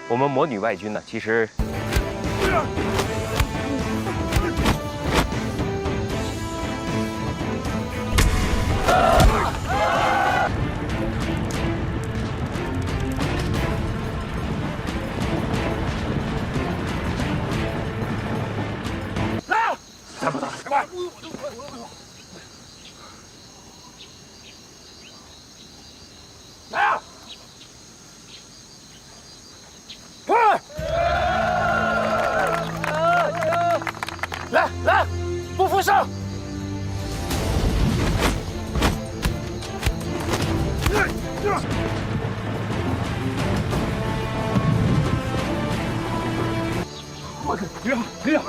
我们魔女外军呢，其实。 咱不打，快！来啊！快！来，不服上！旅长，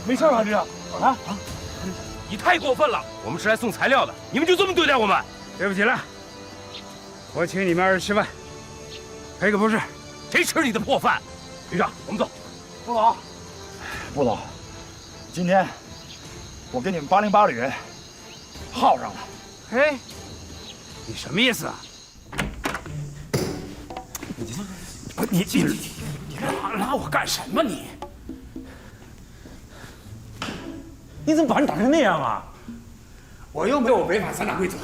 没事吧，旅长？啊！你太过分了！我们是来送材料的，你们就这么对待我们？对不起了，我请你们20万，赔个不是。谁吃你的破饭？旅长，我们走。不走，今天我跟你们808旅人耗上了。嘿，你什么意思啊？你拉我干什么你？你怎么把人打成那样啊？我又没有违反3大规则，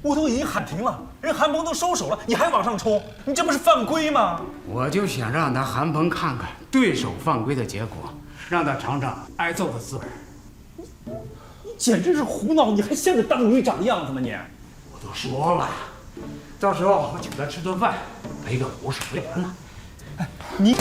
我都已经喊停了，人韩鹏都收手了，你还往上冲，你这不是犯规吗？我就想让他韩鹏看看对手犯规的结果，让他尝尝挨揍的滋味。你简直是胡闹！你还像个当旅长的样子吗你？我都说了，到时候我请他吃顿饭，赔个50不就完了？你。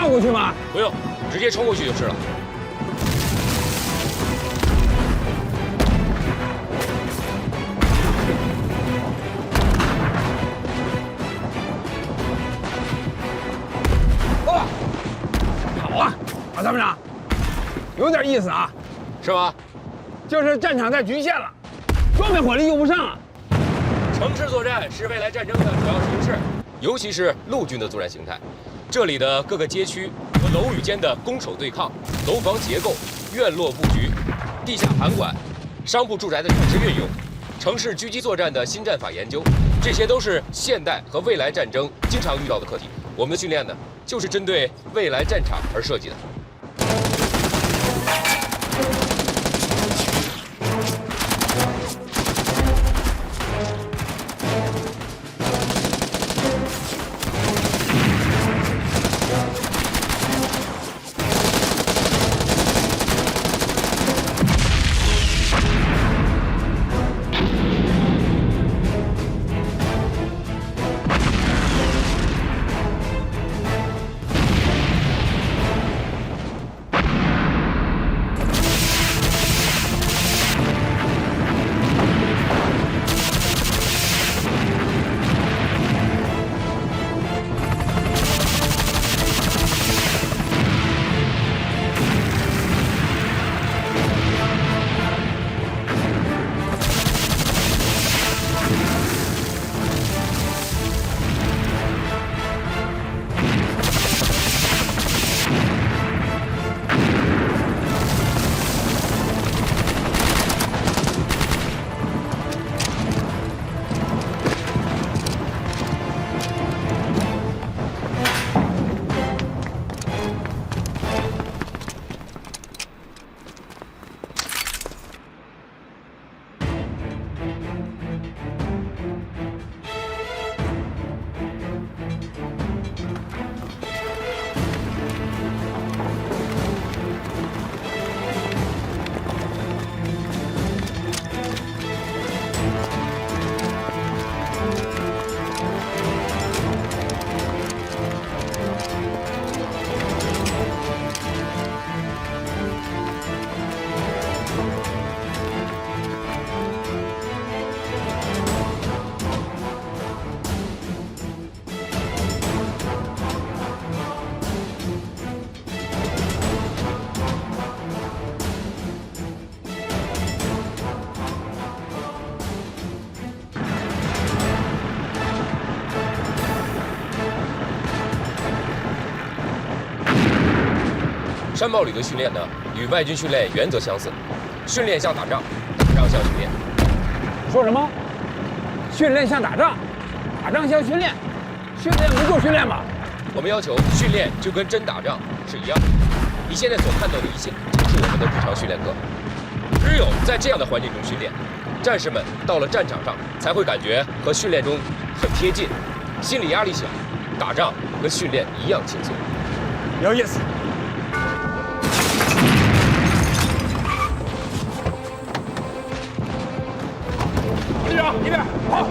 过去吗？不用，直接冲过去就是了。哦，好啊，马参谋长，有点意思啊。是吗？就是战场在局限了，装备火力用不上啊。城市作战是未来战争的主要形式，尤其是陆军的作战形态。这里的各个街区和楼宇间的攻守对抗、楼房结构、院落布局、地下盘管、商铺住宅的城市运用、城市狙击作战的新战法研究，这些都是现代和未来战争经常遇到的课题。我们的训练呢，就是针对未来战场而设计的。山豹旅的训练呢，与外军训练原则相似，训练像打仗，打仗像训练。说什么？训练像打仗，打仗像训练，训练不够训练吗？我们要求训练就跟真打仗是一样的。你现在所看到的一切，就是我们的日常训练课。只有在这样的环境中训练，战士们到了战场上才会感觉和训练中很贴近，心理压力小，打仗和训练一样轻松。有意思。队长，一边好。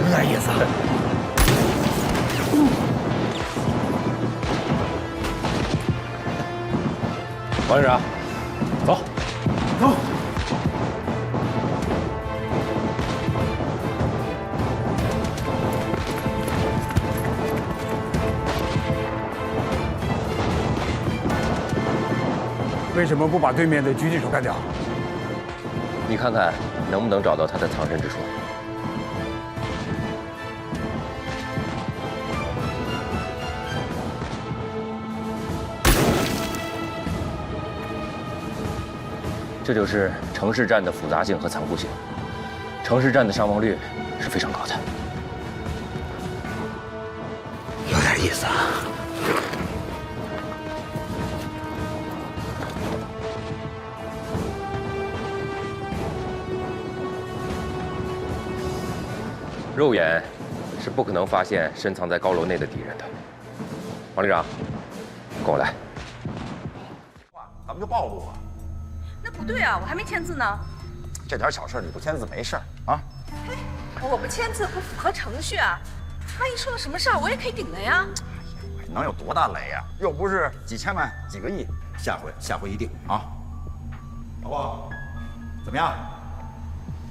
有点意思。王队长，走。走。为什么不把对面的狙击手干掉？你看看能不能找到他的藏身之处。这就是城市战的复杂性和残酷性。城市战的伤亡率是非常高的。有点意思啊。肉眼是不可能发现深藏在高楼内的敌人的。王旅长，跟我来。咱们就暴露了。那不对啊，我还没签字呢。这点小事你不签字没事啊？嘿，我不签字不符合程序啊！万一出了什么事儿，我也可以顶的呀。能有多大雷呀？又不是几千万、几个亿。下回一定啊！老婆，怎么样？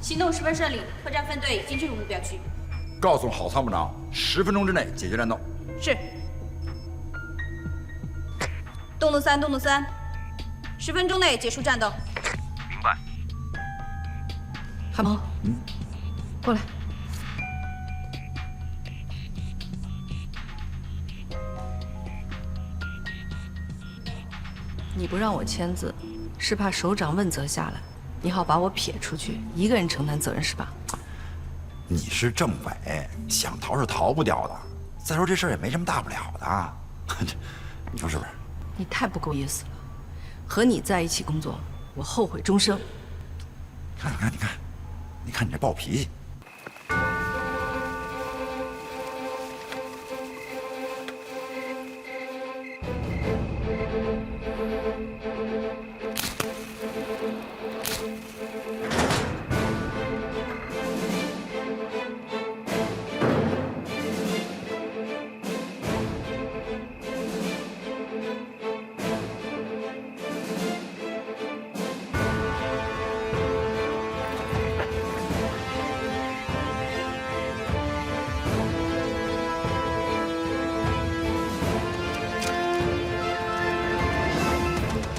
行动十分顺利，作战分队已经进入目标区。告诉郝参谋长，10分钟之内解决战斗。是。动怒3，动怒3，10分钟内结束战斗。明白。韩鹏，过来。你不让我签字，是怕首长问责下来，你好把我撇出去，一个人承担责任是吧？你是政委，想逃是逃不掉的。再说这事儿也没什么大不了的，你说是不是？你太不够意思了，和你在一起工作，我后悔终生。你看你这暴脾气。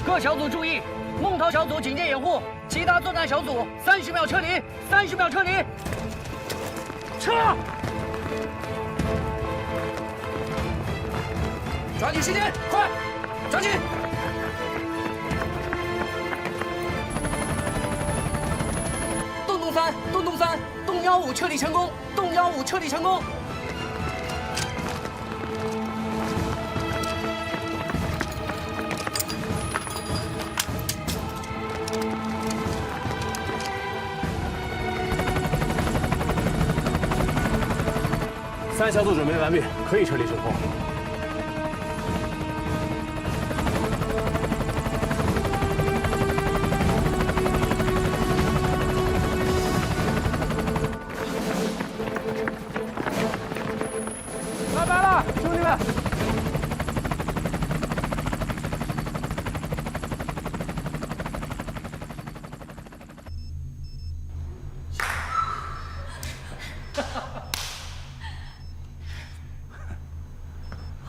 各小组注意，孟涛小组警戒掩护，其他作战小组30秒撤离，30秒撤离。撤！抓紧时间，快，抓紧！洞洞3，洞洞3，洞15撤离成功，洞15撤离成功。3小组准备完毕，可以撤离成功。拜拜了，兄弟们！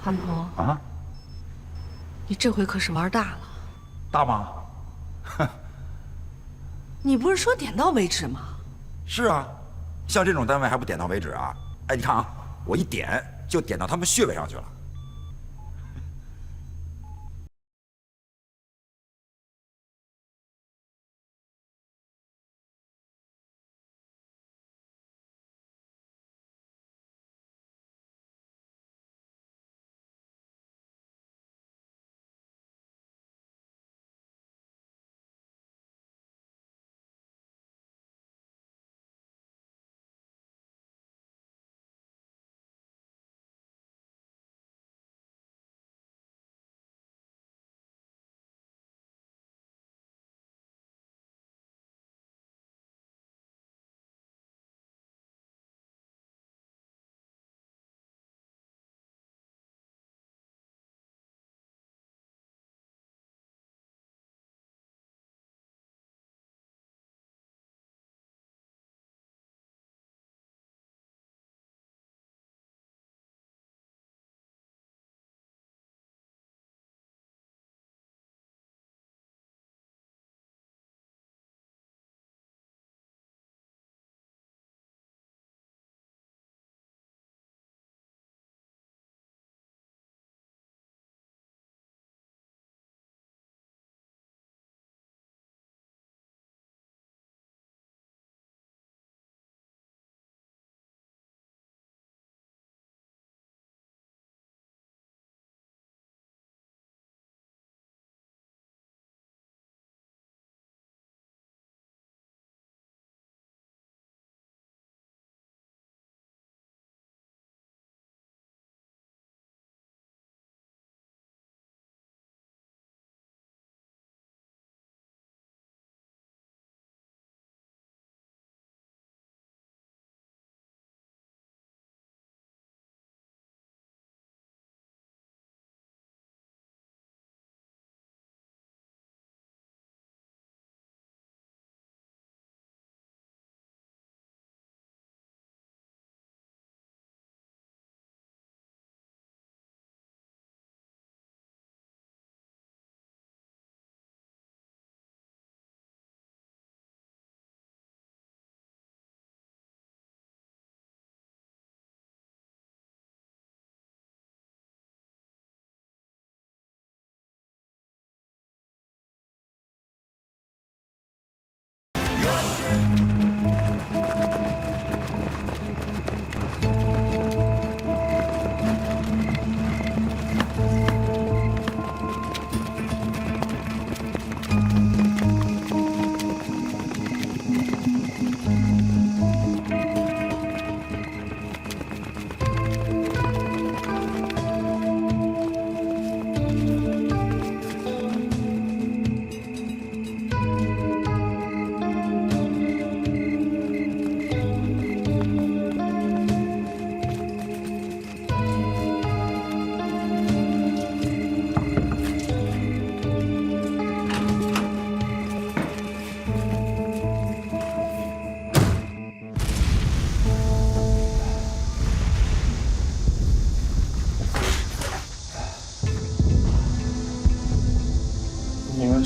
韩鹏啊，你这回可是玩大了。大吗？你不是说点到为止吗？是啊，像这种单位还不点到为止啊？哎，你看啊，我一点就点到他们穴位上去了。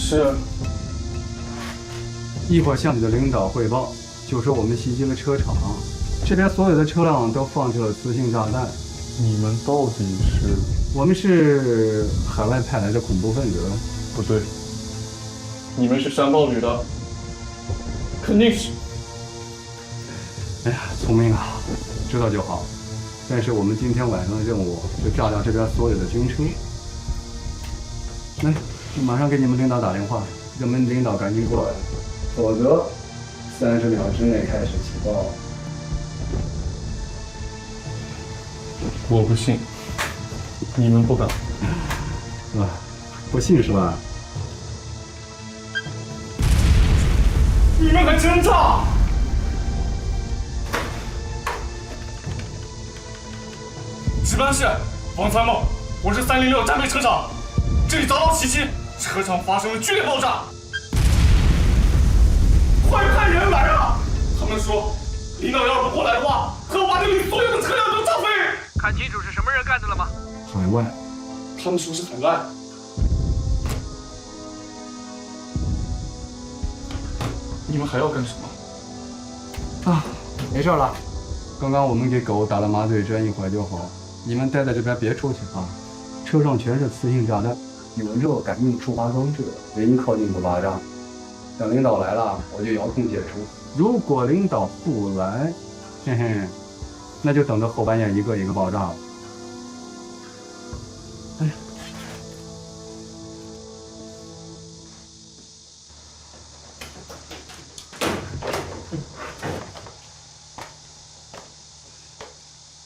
是。一会儿向你的领导汇报，就说我们袭击了车厂，这边所有的车辆都放置了磁性炸弹。你们到底是？我们是海外派来的恐怖分子。不对，你们是山豹旅的，肯定是。哎呀，聪明啊，知道就好。但是我们今天晚上的任务是炸掉这边所有的军车。来，我马上给你们领导打电话，让我们领导赶紧过来，否则30秒之内开始起爆。我不信，你们不敢。啊，不信是吧？你们还真炸！值班室，王参谋，我是306战备车厂，这里遭到袭击，车厂发生了剧烈爆炸，快派人来啊！他们说，领导要是不过来的话，会把这里所有的车辆都炸飞。看清楚是什么人干的了吗？海外。他们说是海外。你们还要干什么？啊，没事了。刚刚我们给狗打了麻醉针，一会儿就好。你们待在这边别出去啊！车上全是磁性炸弹，有热感应触发装置，人一靠近就爆炸。等领导来了，我就遥控解除。如果领导不来，嘿嘿，那就等着后半夜一个一个爆炸了。哎。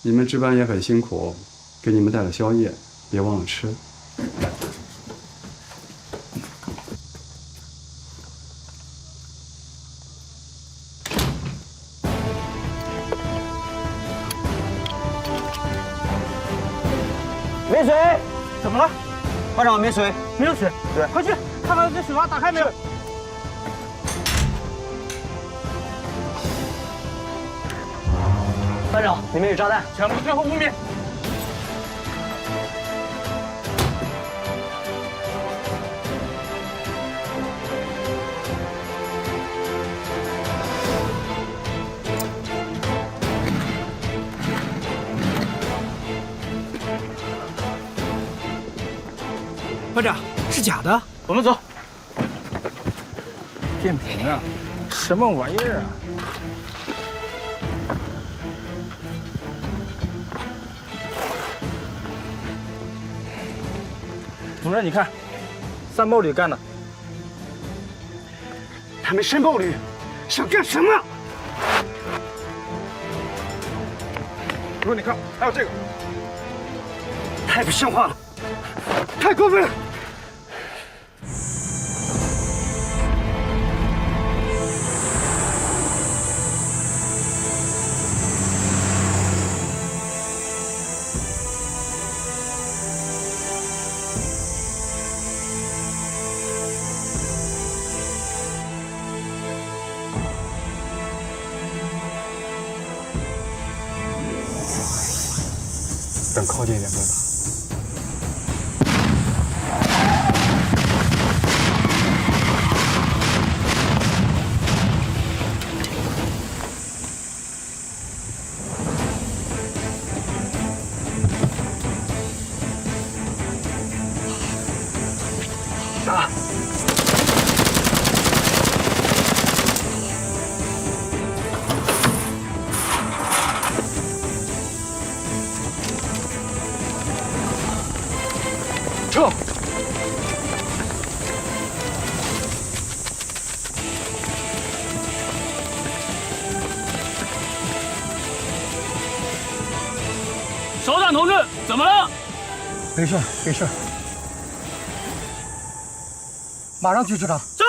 你们值班也很辛苦，给你们带了宵夜，别忘了吃。没水？怎么了？班长没水？没有水？对，快去看看这水阀打开没有。班长，里面有炸弹，全部退后5米。班长，是假的。我们走。电瓶啊，什么玩意儿啊？主任，你看，三暴旅干的。他们山暴旅想干什么？主任，你看，还有这个，太不像话了，太过分了！等靠近一点再打。打！撤！首长同志，怎么了？没事，没事。马上去支场。是。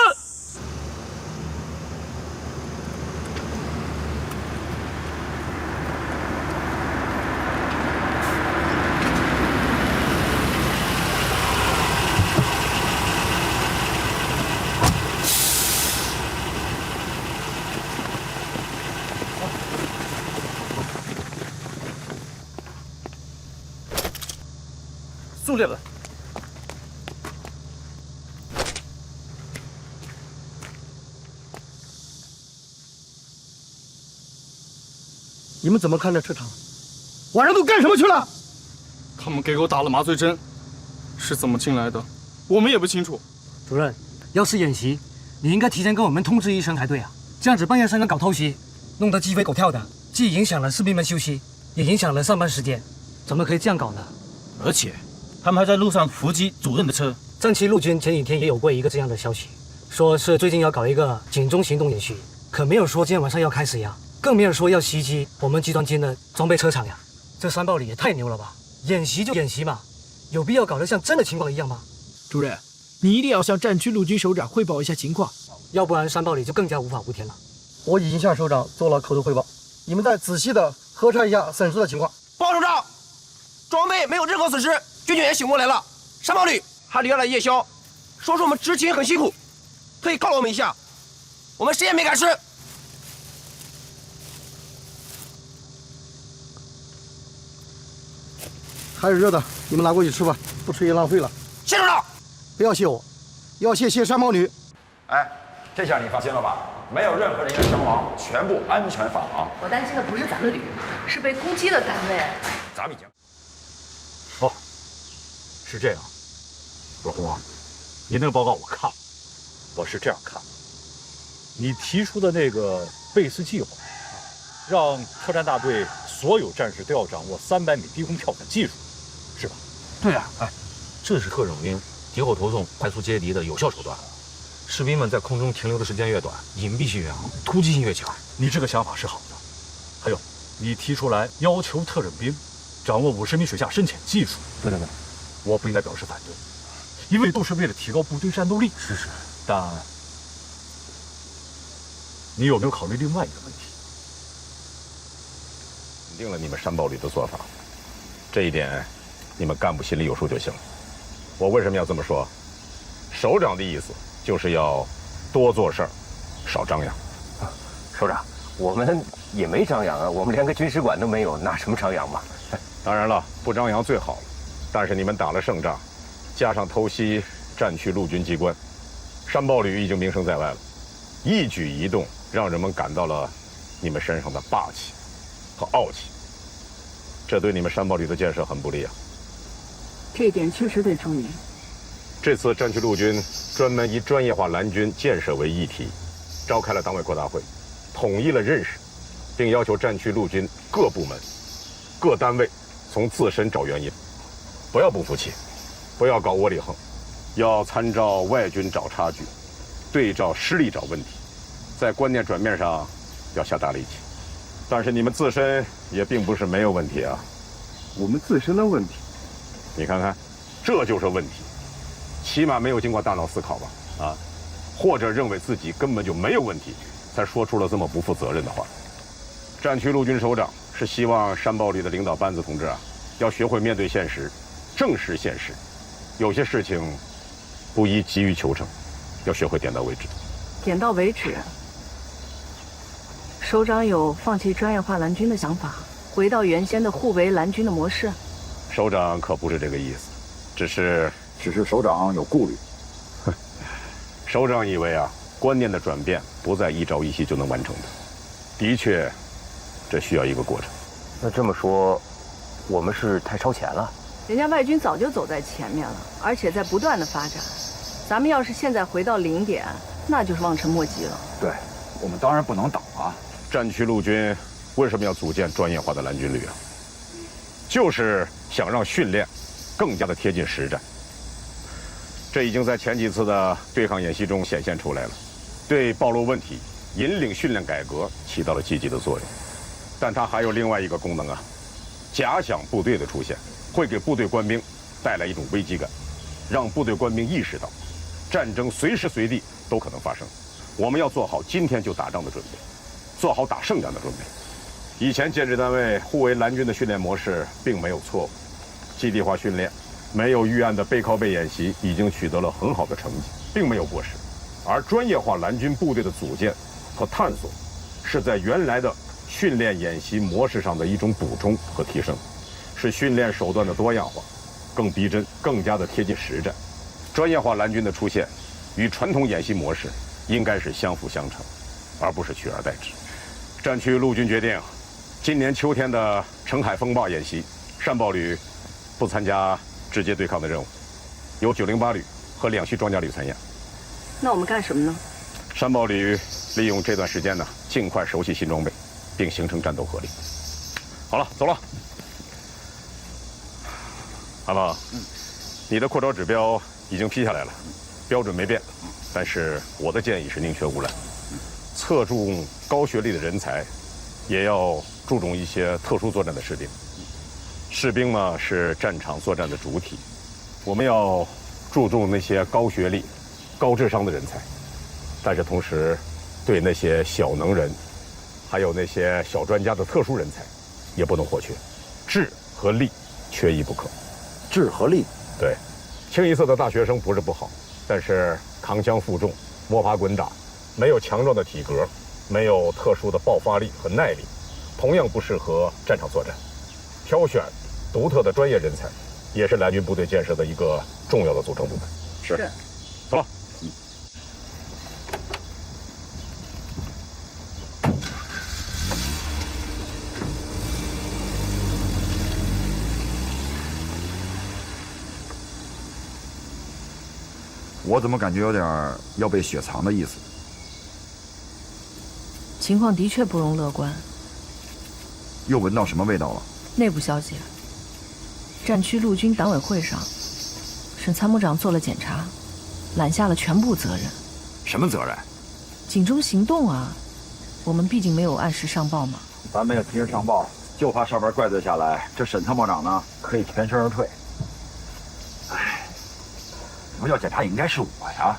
速点了。你们怎么看这车厂？晚上都干什么去了？他们给狗打了麻醉针，是怎么进来的，我们也不清楚。主任，要是演习，你应该提前跟我们通知一声才对啊！这样子半夜3更搞偷袭，弄得鸡飞狗跳的，既影响了士兵们休息，也影响了上班时间，怎么可以这样搞呢？而且，他们还在路上伏击主任的车。战区陆军前几天也有过一个这样的消息，说是最近要搞一个警钟行动演习，可没有说今天晚上要开始呀，更没有说要袭击我们集团军的装备车厂呀。这山豹里也太牛了吧！演习就演习嘛，有必要搞得像真的情况一样吗？主任，你一定要向战区陆军首长汇报一下情况，要不然山豹里就更加无法无天了。我已经向首长做了口头汇报，你们再仔细的核查一下损失的情况。报首长，装备没有任何损失，军警也醒过来了。山豹旅还留下了夜宵，说是我们执勤很辛苦，特意犒劳我们一下，我们谁也没敢吃。还是热的，你们拿过去吃吧，不吃也浪费了。谢首长，不要谢我，要谢山猫女。哎，这下你放心了吧？没有任何人员伤亡，全部安全返航。我担心的不是咱们旅，是被攻击的单位。咱们已经……哦，是这样。若红啊，您那个报告我看了，我是这样看的。你提出的那个贝斯计划，让特战大队所有战士都要掌握300米低空跳伞技术，是吧？对呀，哎，这是特种兵敌后投送、快速接敌的有效手段。士兵们在空中停留的时间越短，隐蔽性越好，突击性越强。你这个想法是好的。还有，你提出来要求特种兵掌握50米水下深潜技术，对，我不应该表示反对，因为都是为了提高部队战斗力。是。但你有没有考虑另外一个问题？肯定了你们山豹旅的做法，这一点你们干部心里有数就行了。我为什么要这么说？首长的意思就是要多做事儿，少张扬。首长，我们也没张扬啊，我们连个军事馆都没有，拿什么张扬嘛？当然了，不张扬最好了。但是你们打了胜仗，加上偷袭占区陆军机关，山豹旅已经名声在外了，一举一动让人们感到了你们身上的霸气和傲气，这对你们山豹旅的建设很不利啊。这点确实得注意。这次占区陆军专门以专业化蓝军建设为议题，召开了党委扩大会，统一了认识，并要求占区陆军各部门、各单位从自身找原因，不要不服气，不要搞窝里横，要参照外军找差距，对照实力找问题，在观念转变上要下大力气。但是你们自身也并不是没有问题啊。我们自身的问题，你看看，这就是问题，起码没有经过大脑思考吧？啊，或者认为自己根本就没有问题，才说出了这么不负责任的话。战区陆军首长是希望山豹旅的领导班子同志啊，要学会面对现实，正视现实，有些事情不宜急于求成，要学会点到为止。点到为止。首长有放弃专业化蓝军的想法，回到原先的互为蓝军的模式。首长可不是这个意思，只是首长有顾虑。首长以为啊，观念的转变不在一朝一夕就能完成的，的确，这需要一个过程。那这么说，我们是太超前了。人家外军早就走在前面了，而且在不断的发展。咱们要是现在回到零点，那就是望尘莫及了。对，我们当然不能倒啊。战区陆军为什么要组建专业化的蓝军旅啊？就是想让训练更加的贴近实战。这已经在前几次的对抗演习中显现出来了，对暴露问题、引领训练改革起到了积极的作用。但它还有另外一个功能啊，假想部队的出现会给部队官兵带来一种危机感，让部队官兵意识到战争随时随地都可能发生，我们要做好今天就打仗的准备，做好打胜仗的准备。以前建制单位互为蓝军的训练模式并没有错误，基地化训练、没有预案的背靠背演习已经取得了很好的成绩，并没有过时。而专业化蓝军部队的组建和探索，是在原来的训练演习模式上的一种补充和提升，是训练手段的多样化，更逼真，更加的贴近实战。专业化蓝军的出现，与传统演习模式应该是相辅相成，而不是取而代之。战区陆军决定，今年秋天的澄海风暴演习，山豹旅不参加直接对抗的任务，由908旅和2系装甲旅参演。那我们干什么呢？山豹旅利用这段时间呢，尽快熟悉新装备，并形成战斗合力。好了，走了。韩峰，你的扩招指标已经批下来了，标准没变，但是我的建议是宁缺毋滥，侧重高学历的人才，也要注重一些特殊作战的士兵。士兵嘛是战场作战的主体，我们要注重那些高学历、高智商的人才，但是同时对那些小能人，还有那些小专家的特殊人才，也不能或缺，智和力缺一不可。智和力，对，清一色的大学生不是不好，但是扛枪负重、摸爬滚打，没有强壮的体格，没有特殊的爆发力和耐力，同样不适合战场作战。挑选独特的专业人才，也是蓝军部队建设的一个重要的组成部分。是。走了。我怎么感觉有点要被雪藏的意思？情况的确不容乐观。又闻到什么味道了？内部消息，战区陆军党委会上，沈参谋长做了检查，揽下了全部责任。什么责任？警钟行动啊！我们毕竟没有按时上报嘛。咱没有及时上报，就怕上边怪罪下来，这沈参谋长呢可以全身而退。哎，不要检查也应该是我呀，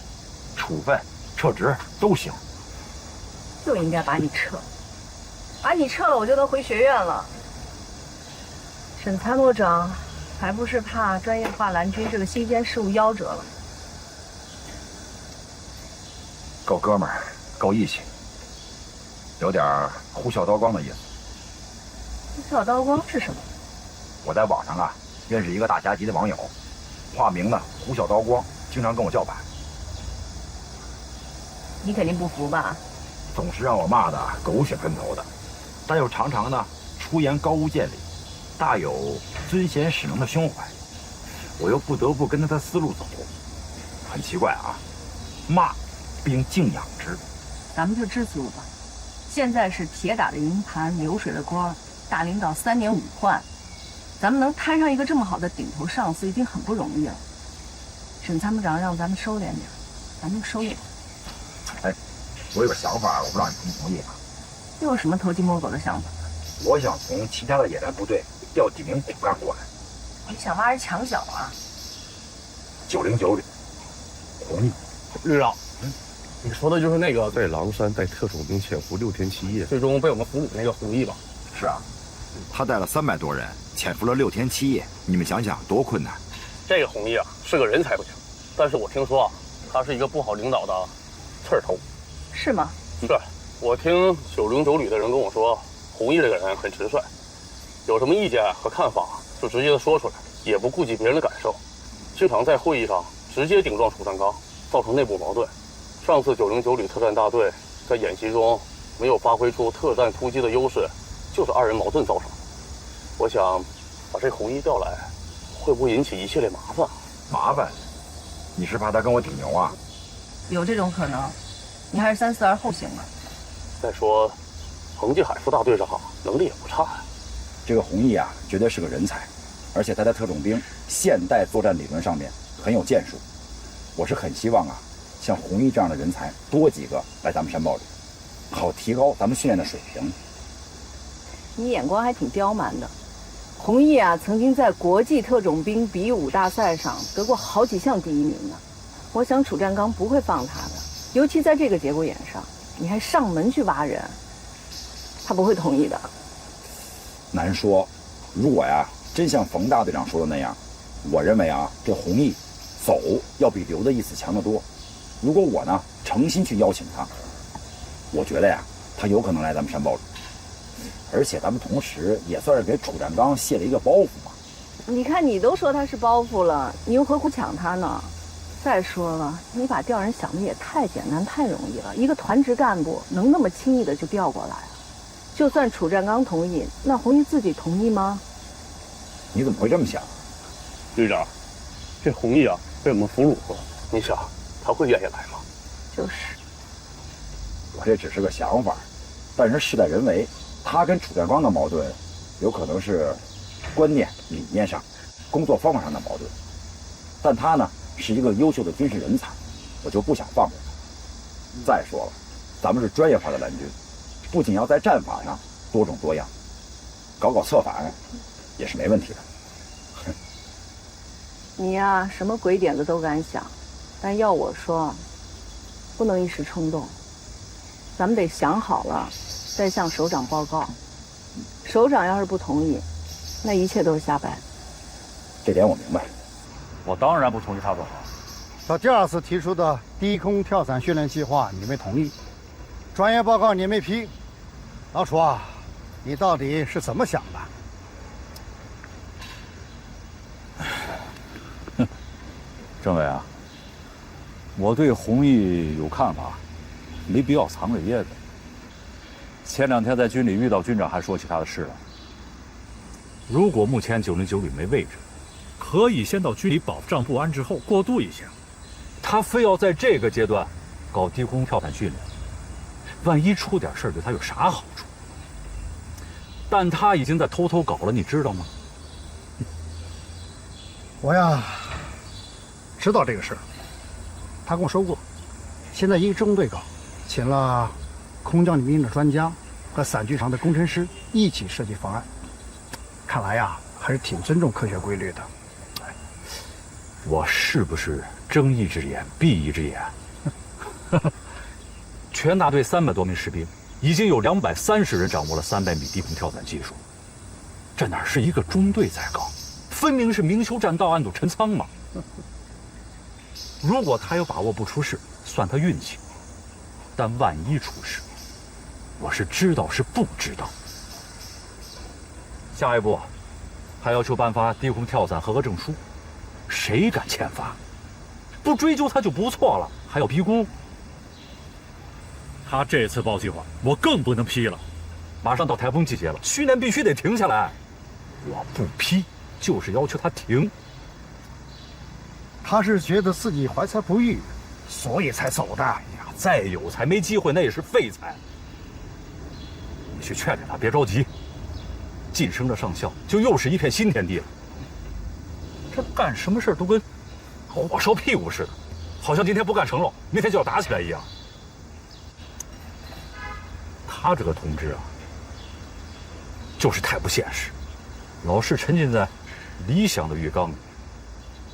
处分、撤职都行。就应该把你撤，把你撤了，我就能回学院了。沈参谋长，还不是怕专业化蓝军这个新鲜事物夭折了？够哥们儿，够义气，有点呼啸刀光的意思。呼啸刀光是什么？我在网上啊认识一个大侠级的网友，化名呢呼啸刀光，经常跟我叫板。你肯定不服吧？总是让我骂得狗血喷头的，但又常常呢出言高屋建瓴，大有尊贤使能的胸怀，我又不得不跟着他思路走，很奇怪啊，骂并敬仰之。咱们就知足吧，现在是铁打的营盘流水的官，大领导3年5换，咱们能摊上一个这么好的顶头上司已经很不容易了。沈参谋长让咱们收敛点，咱们就收敛。哎，我有个想法，我不知道你同不同意啊？又有什么偷鸡摸狗的想法？我想从其他的野战部队调几名骨干过来。你想挖人墙角啊？909旅，红毅，旅长，你说的就是那个在狼山带特种兵潜伏6天7夜，最终被我们俘虏那个胡毅吧？是啊，他带了300多人，潜伏了6天7夜，你们想想多困难。这个红毅啊，是个人才不行，但是我听说啊，他是一个不好领导的刺儿头。是吗？是，我听909旅的人跟我说，红毅这个人很直率，有什么意见和看法就直接的说出来，也不顾及别人的感受，经常在会议上直接顶撞楚占刚，造成内部矛盾。上次909旅特战大队在演习中没有发挥出特战突击的优势，就是2人矛盾造成的。我想把这红毅调来，会不会引起一系列麻烦？麻烦？你是怕他跟我顶牛啊？有这种可能，你还是3思而后行吧。再说，恒济海副大队长能力也不差呀。这个红毅啊，绝对是个人才，而且他在特种兵现代作战理论上面很有建树。我是很希望啊，像红毅这样的人才多几个来咱们山豹里，好提高咱们训练的水平。你眼光还挺刁蛮的。红毅啊，曾经在国际特种兵比武大赛上得过好几项第1名呢。我想楚占刚不会放他的，尤其在这个节骨眼上，你还上门去挖人，他不会同意的。难说，如果呀真像冯大队长说的那样，我认为啊这红毅走要比留的意思强得多。如果我呢诚心去邀请他，我觉得呀他有可能来咱们山豹里，而且咱们同时也算是给楚占刚卸了一个包袱嘛。你看你都说他是包袱了，你又何苦抢他呢？再说了，你把调人想的也太简单太容易了，一个团职干部能那么轻易的就调过来啊？就算楚占刚同意，那红毅自己同意吗？你怎么会这么想？旅长，这红毅啊被我们俘虏了，你想他会愿意来吗？就是，我这只是个想法，但是事在人为，他跟楚占刚的矛盾，有可能是观念、理念上、工作方法上的矛盾，但他呢是一个优秀的军事人才，我就不想放过他。再说了，咱们是专业化的蓝军，不仅要在战法上多种多样，搞策反也是没问题的。你呀，什么鬼点子都敢想，但要我说，不能一时冲动，咱们得想好了，再向首长报告。首长要是不同意，那一切都是瞎掰。这点我明白。我当然不同意他走了。他第2次提出的低空跳伞训练计划你没同意，专业报告你也没批，老楚啊，你到底是怎么想的？政委啊，我对弘毅有看法，没必要藏着掖着。前2天在军里遇到军长，还说起他的事了。如果目前909旅没位置，可以先到军里保障不安之后过渡一下。他非要在这个阶段搞低空跳伞训练，万一出点事儿，对他有啥好处？但他已经在偷偷搞了，你知道吗？我呀，知道这个事儿。他跟我说过，现在一个中队搞，请了空降领兵的专家和伞剧场的工程师一起设计方案。看来呀，还是挺尊重科学规律的。我是不是睁一只眼闭一只眼？全大队300多名士兵，已经有230人掌握了300米低空跳伞技术。这哪是一个中队在搞，分明是明修栈道，暗度陈仓嘛！如果他有把握不出事，算他运气；但万一出事，我是知道是不知道。下一步，还要求颁发低空跳伞合格证书，谁敢签发？不追究他就不错了，还要逼宫。他这次报计划，我更不能批了。马上到台风季节了，训练必须得停下来。我不批，就是要求他停。他是觉得自己怀才不遇，所以才走的。哎呀，再有才没机会，那也是废材。你去劝劝他，别着急。晋升了上校，就又是一片新天地了。这干什么事都跟火烧屁股似的，好像今天不干成了，明天就要打起来一样。他这个同志啊，就是太不现实，老是沉浸在理想的浴缸里。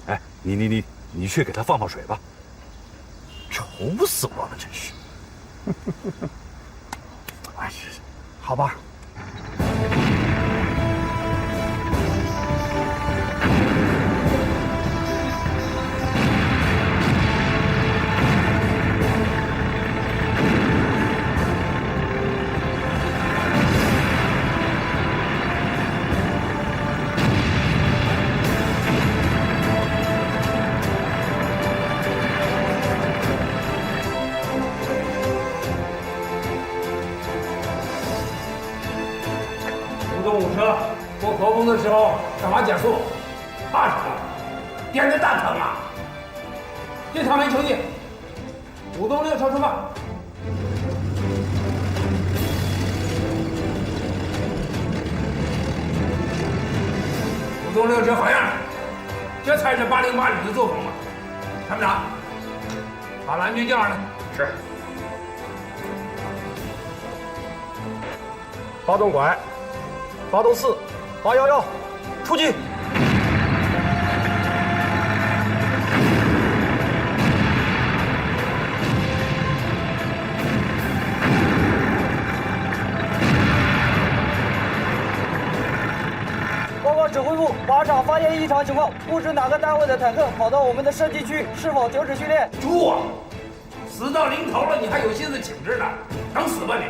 哎，你去给他放水吧，愁死我了，真是。哎呀，好吧。过风的时候干嘛减速？怕什么？颠着蛋疼啊！这趟没成绩，5动6超出发。5动6车好样的，这才是808旅的作风嘛！参谋长，把蓝军叫上来。是。发动拐，发动4，发11，出击！报告指挥部，靶场发现异常情况，不知哪个单位的坦克跑到我们的射击区，是否停止训练？猪啊！死到临头了，你还有心思请示呢？等死吧你！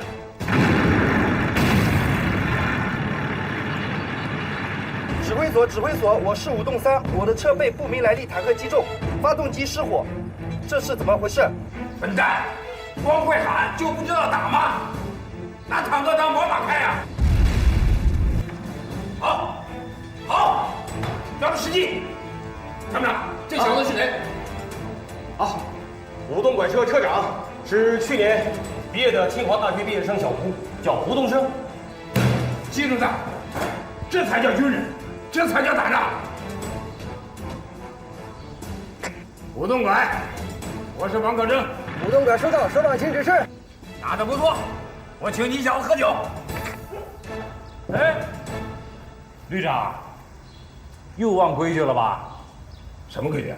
指挥所，我是5动3，我的车被不明来历坦克击中，发动机失火，这是怎么回事？笨蛋，光会喊就不知道打吗？拿坦克当宝马开呀！好，抓住时机。参谋长，这小子是谁？啊，5动拐车车长是去年毕业的清华大学毕业生小胡，叫胡东升。记住他，这才叫军人。这才叫打仗！5动拐，我是王可征。5动拐收到，首长请指示。打得不错，我请你小子喝酒。哎，旅长，又忘规矩了吧？什么规矩？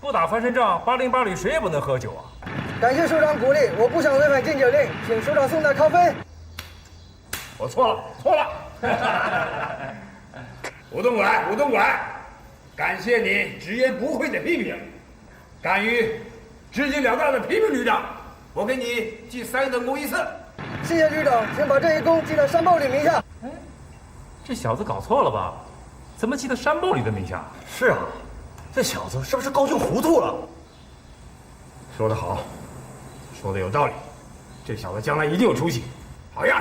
不打翻身仗，808旅谁也不能喝酒啊！感谢首长鼓励，我不想违反禁酒令，请首长送点咖啡。我错了。5动拐，感谢你直言不讳的批评，敢于直截了当的批评旅长，我给你记3等功1次。谢谢旅长，请把这一功记到山报里名下。哎，这小子搞错了吧？怎么记到山报里的名下？是啊，这小子是不是高兴糊涂了？说得好，说的有道理，这小子将来一定有出息。好样！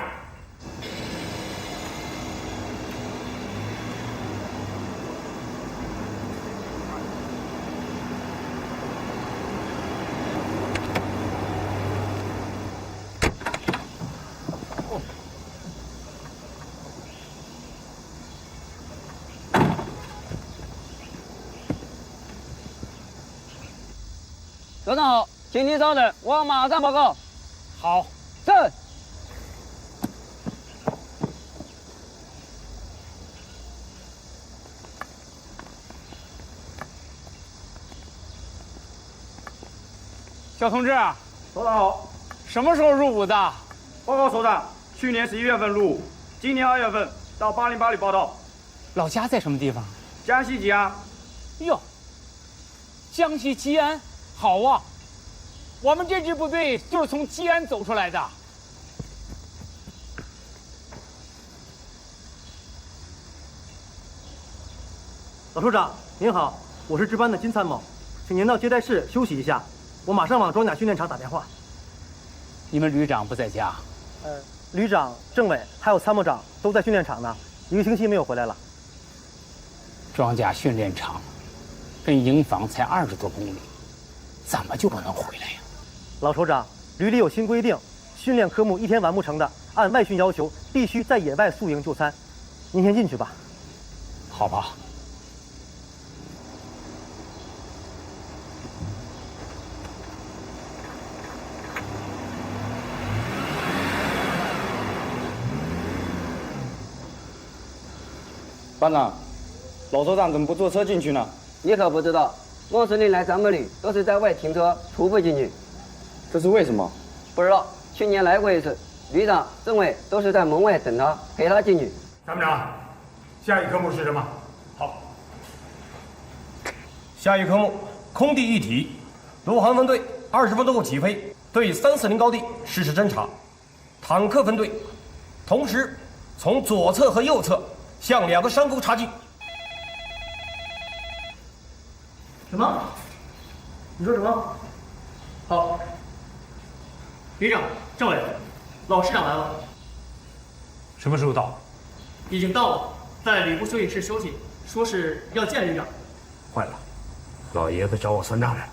首长好，请您稍等，我马上报告。好，是。小同志，首长好，什么时候入伍的？报告首长，去年11月份入伍，今年2月份到808旅报道。老家在什么地方？江西吉安。哟，江西吉安，好啊！我们这支部队就是从吉安走出来的。老首长您好，我是值班的金参谋，请您到接待室休息一下，我马上往装甲训练场打电话。你们旅长不在家？旅长、政委还有参谋长都在训练场呢，1个星期没有回来了。装甲训练场跟营房才20多公里，怎么就不能回来呀？老首长，旅里有新规定，训练科目1天完不成的，按外训要求必须在野外宿营就餐。您先进去吧。好吧。班长，老首长怎么不坐车进去呢？你可不知道，莫司令来咱们旅都是在外停车，徒步进去。这是为什么？不知道，去年来过一次，旅长、政委都是在门外等他，陪他进去。参谋长，下一科目是什么？好。下一科目，空地一体，陆航分队20分钟后起飞，对340高地实施侦察。坦克分队同时从左侧和右侧向2个山沟插进。什么？你说什么？好。旅长、政委，老师长来了。什么时候到？已经到了，在旅部休息室休息，说是要见旅长。坏了，老爷子找我算账来了。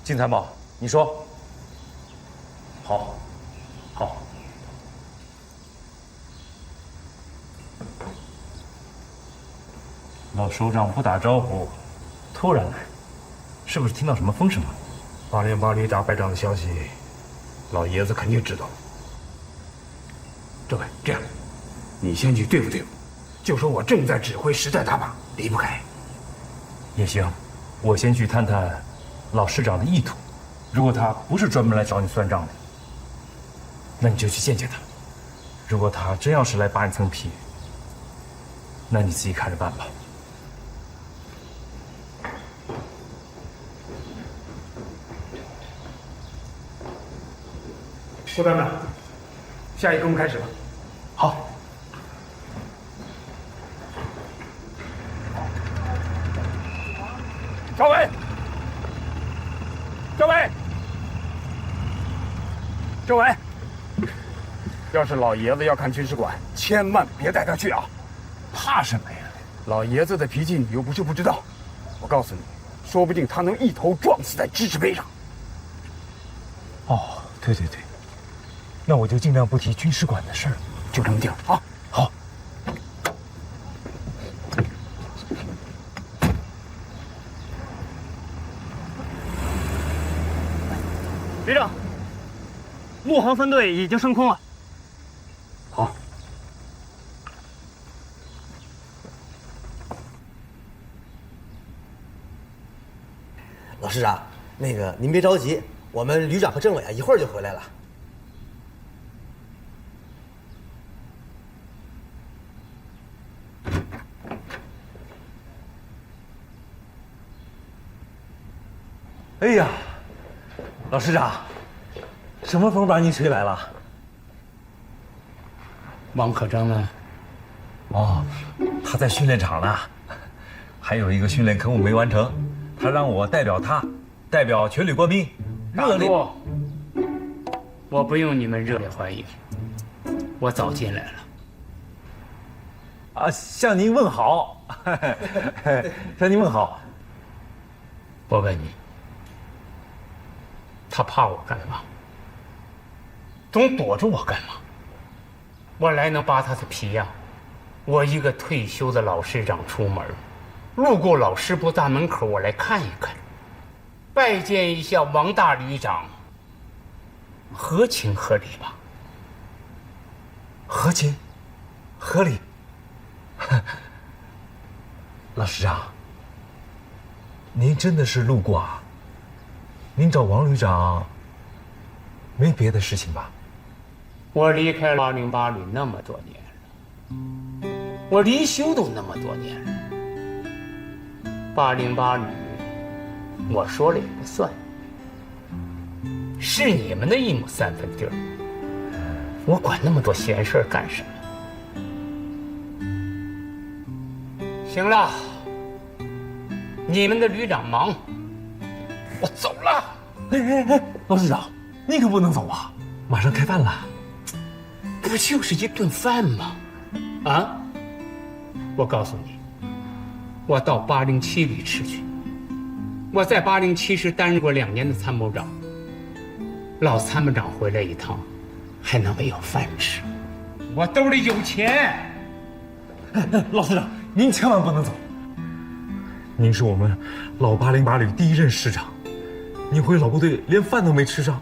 金参谋，你说。好，好。老首长不打招呼，突然来，是不是听到什么风声了？808旅大败仗的消息，老爷子肯定知道。政委，这样，你先去对付对付，就说我正在指挥实战打靶，离不开。也行，我先去探探老师长的意图。如果他不是专门来找你算账的，那你就去见见他。如果他真要是来扒你层皮，那你自己看着办吧。郭团长，下一科目开始吧。好。赵伟，赵伟，赵伟，要是老爷子要看军事馆，千万别带他去啊！怕什么呀？老爷子的脾气你又不是不知道。我告诉你，说不定他能一头撞死在支持碑上。哦，对对对。那我就尽量不提军事馆的事儿，就这么定啊！好。旅长，陆航分队已经升空了。好。老师长，那个您别着急，我们旅长和政委啊一会儿就回来了。哎呀，老师长，什么风把你吹来了？王可章呢？哦，他他在训练场呢，还有一个训练科目没完成，他让我代表他，代表全旅官兵，热烈。我不用你们热烈欢迎，我早进来了。啊，向您问好，向您问好。我问你，他怕我干嘛？总躲着我干嘛？我来能扒他的皮呀！我一个退休的老师长出门，路过老师部大门口，我来看一看，拜见一下王大旅长，合情合理吧？合情合理。老师长，您真的是路过啊？您找王旅长没别的事情吧？我离开808旅那么多年了，我离休都那么多年了。808旅，我说了也不算，是你们的1亩3分地儿，我管那么多闲事儿干什么？行了，你们的旅长忙，我走了。哎，老师长，你可不能走啊！马上开饭了。不就是一顿饭吗？啊！我告诉你，我到807旅吃去。我在807时担任过2年的参谋长。老参谋长回来一趟，还能没有饭吃？我兜里有钱。老师长，您千万不能走。您是我们老808旅第1任师长，你回老部队连饭都没吃上，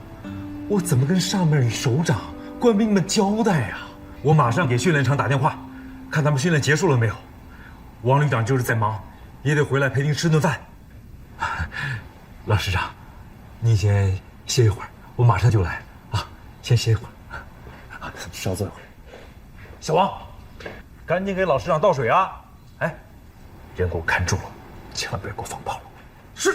我怎么跟上面首长、官兵们交代呀？我马上给训练场打电话，看他们训练结束了没有。王旅长就是在忙，也得回来陪您吃顿饭。老师长，您先歇一会儿，我马上就来啊，先歇一会儿，稍坐一会儿。小王，赶紧给老师长倒水啊！哎，人给我看住了，千万别给我放炮了。是。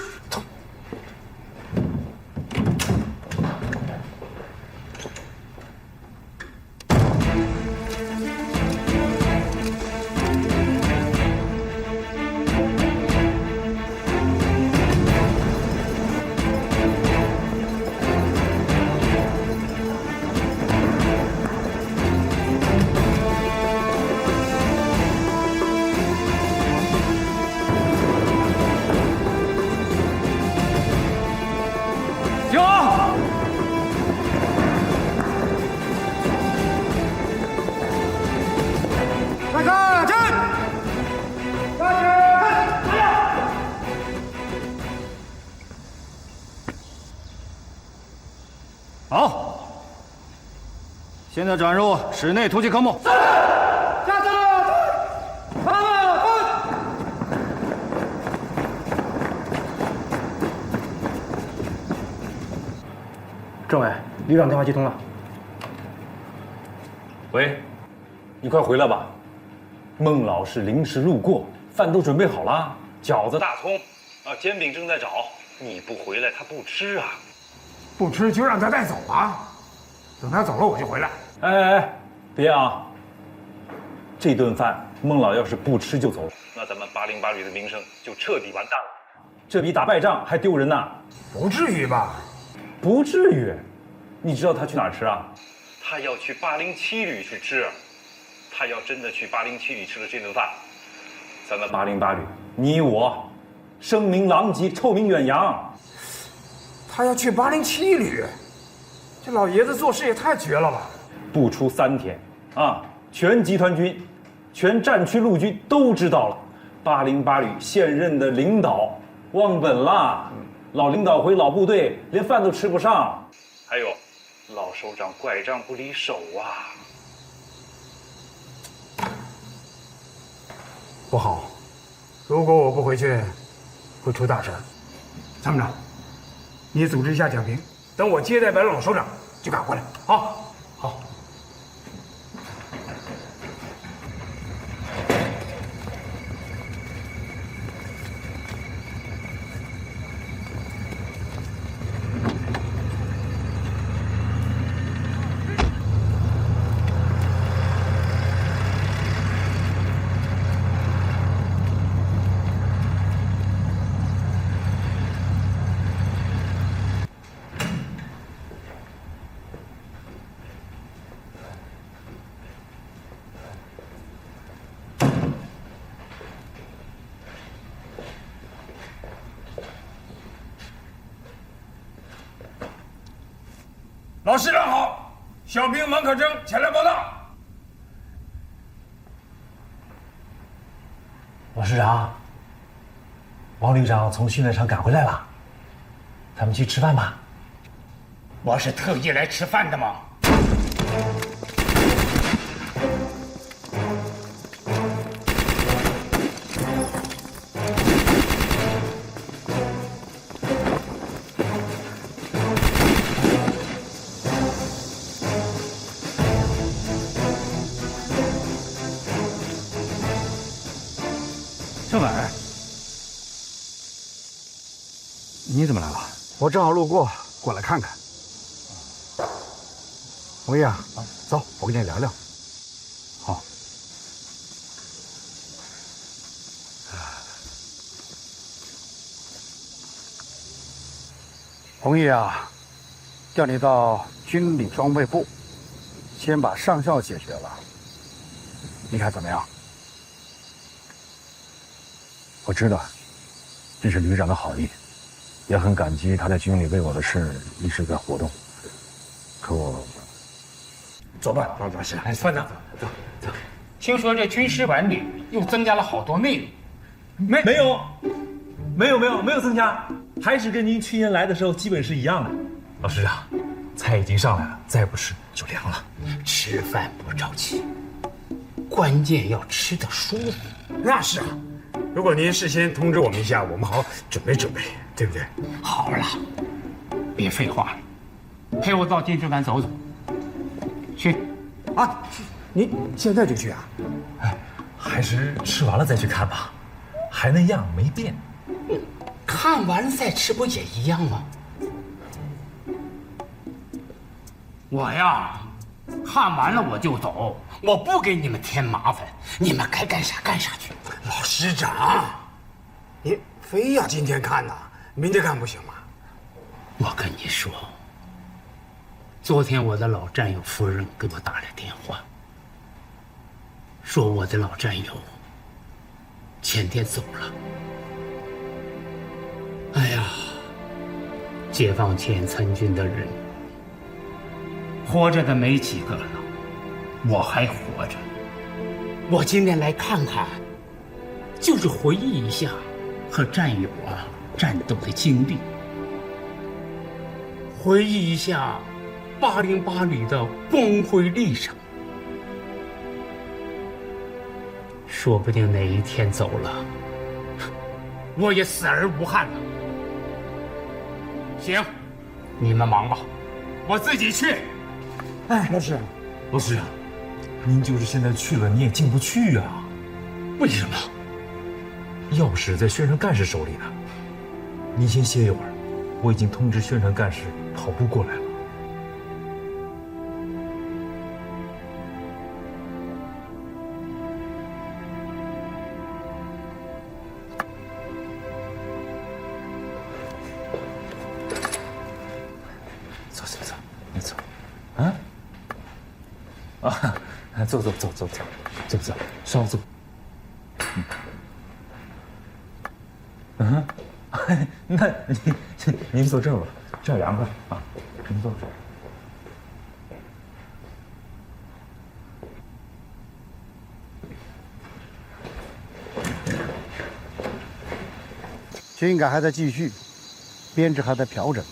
好，现在转入室内突击科目。下次政委，旅长电话接通了。喂，你快回来吧，孟老是临时路过，饭都准备好了，饺子、大葱啊，煎饼正在找，你不回来他不吃啊。不吃就让他带走啊！等他走了我就回来。哎，别啊！这顿饭孟老要是不吃就走了，那咱们808旅的名声就彻底完蛋了。这比打败仗还丢人呐！不至于吧？不至于。你知道他去哪儿吃啊？他要去807旅去吃。他要真的去807旅吃了这顿饭，咱们808旅，你我，声名狼藉，臭名远扬。他要去807旅，这老爷子做事也太绝了吧！不出3天，啊，全集团军、全战区陆军都知道了，808旅现任的领导忘本了，老领导回老部队连饭都吃不上，还有老首长拐杖不离手啊！不好，如果我不回去，会出大事。参谋长，你组织一下蒋平，等我接待完老首长就赶回来。好，好。老师长好，小兵王可征前来报道。老师长，王旅长从训练场赶回来了，咱们去吃饭吧。我是特意来吃饭的吗？郑伟，你怎么来了？我正好路过，过来看看。红毅啊，走，我跟你聊聊。好。红毅啊，调你到军礼装备部，先把上校解决了，你看怎么样？我知道，这是旅长的好意，也很感激他在军里为我的事一直在活动。可我，走吧，老师，班长，走。听说这军事馆里又增加了好多内容，没有增加，还是跟您去年来的时候基本是一样的。老师长，菜已经上来了，再不吃就凉了。吃饭不着急，关键要吃得舒服。那是啊。如果您事先通知我们一下，我们好准备准备，对不对？好了，别废话了，陪我到军事馆走走。去。啊，您现在就去啊？还是吃完了再去看吧，还那样没变。看完了再吃不也一样吗？我呀，看完了我就走，我不给你们添麻烦，你们该干啥干啥去。老师长，您非要今天看呐，明天看不行吗？我跟你说，昨天我的老战友夫人给我打来电话，说我的老战友前天走了。哎呀，解放前参军的人，活着的没几个了，我还活着。我今天来看看，就是回忆一下和战友战斗的经历，回忆一下808旅的光辉历程。说不定哪一天走了，我也死而无憾了。行，你们忙吧，我自己去。哎，老师，您就是现在去了，你也进不去啊。为什么？钥匙在宣传干事手里呢。您先歇一会儿，我已经通知宣传干事跑步过来了。走，你走。走，稍坐。那您坐这儿吧，这儿凉快啊，您坐这儿。军改还在继续，编制还在调整，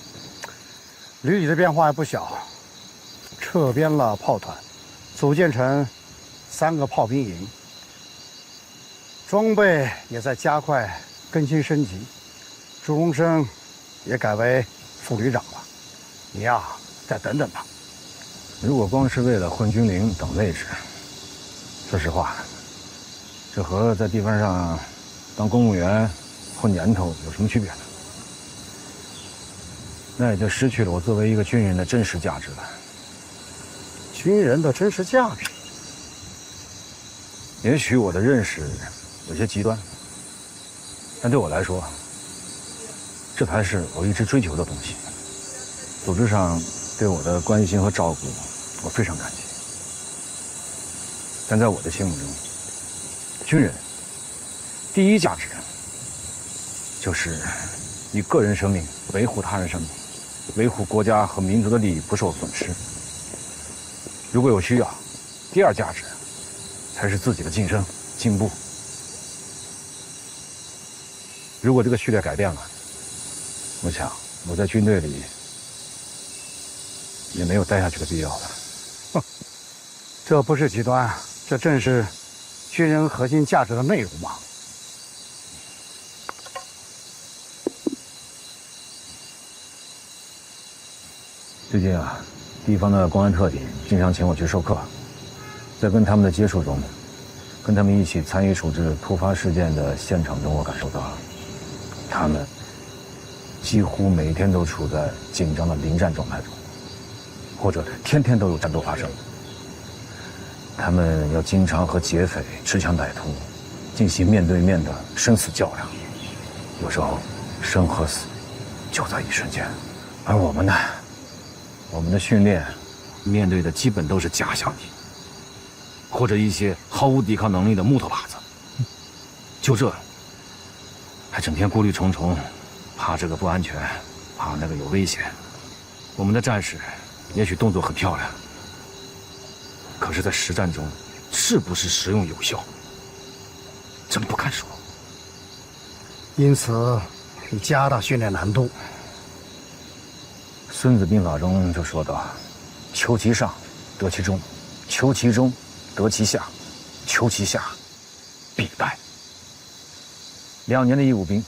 旅里的变化也不小，撤编了炮团，组建成3个炮兵营，装备也在加快更新升级，朱荣生也改为副旅长了。你呀，再等等吧。如果光是为了混军龄等位置，说实话，这和在地方上当公务员混年头有什么区别呢？那也就失去了我作为一个军人的真实价值了。军人的真实价值？也许我的认识有些极端，但对我来说，这才是我一直追求的东西。组织上对我的关心和照顾，我非常感激。但在我的心目中，军人第一价值就是以个人生命维护他人生命，维护国家和民族的利益不受损失。如果有需要，第二价值才是自己的晋升进步。如果这个序列改变了，我想我在军队里也没有待下去的必要了。哼，这不是极端，这正是军人核心价值的内容嘛。最近啊，地方的公安特警经常请我去授课，在跟他们的接触中，跟他们一起参与处置突发事件的现场中，我感受到了，他们几乎每天都处在紧张的临战状态中，或者天天都有战斗发生。他们要经常和劫匪持枪歹徒进行面对面的生死较量，有时候生和死就在一瞬间。而我们呢？我们的训练面对的基本都是假想敌，或者一些毫无抵抗能力的木头靶子。就这，还整天顾虑重重，怕这个不安全，怕那个有危险。我们的战士也许动作很漂亮，可是，在实战中，是不是实用有效，真不敢说。因此，你加大训练难度。《孙子兵法》中就说到：“求其上，得其中；求其中，得其下；求其下，必败。” 2年的义务兵，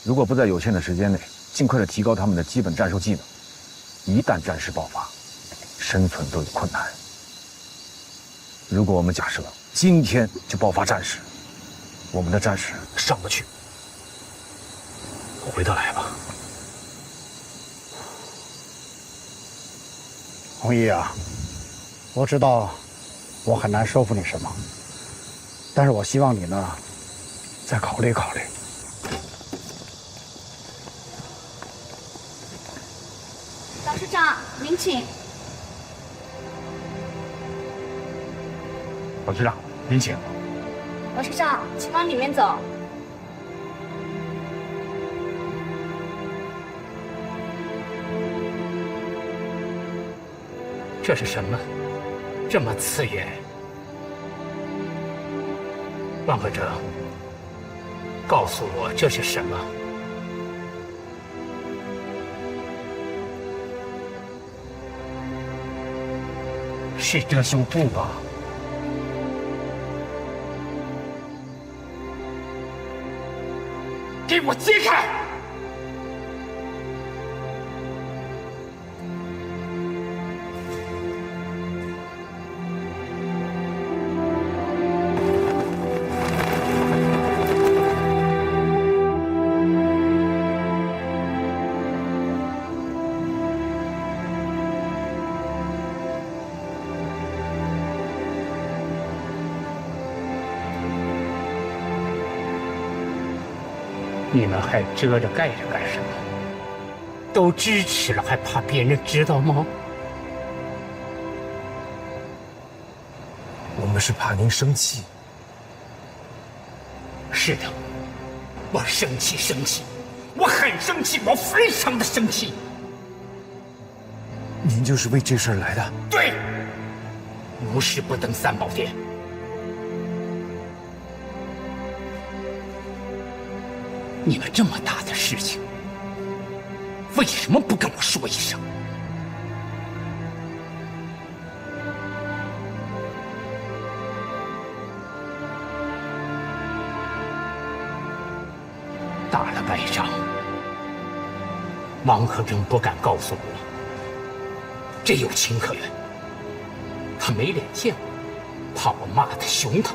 如果不在有限的时间内尽快的提高他们的基本战术技能，一旦战事爆发，生存都有困难。如果我们假设今天就爆发战事，我们的战士上不去，回得来吧。弘毅啊，我知道我很难说服你什么，但是我希望你呢，再考虑考虑。老师长，您请。老师长，您请。老师长，请往里面走。这是什么？这么刺眼！万和哲，告诉我这是什么？是遮羞布吧？给我揭开！你们还遮着盖着干什么？都支持了，还怕别人知道吗？我们是怕您生气。是的，我生气，我很生气，我非常的生气。您就是为这事儿来的？对，无事不登三宝殿。你们这么大的事情，为什么不跟我说一声？打了败仗，王和征不敢告诉我，这有情可原。他没脸见我，怕我骂他凶他。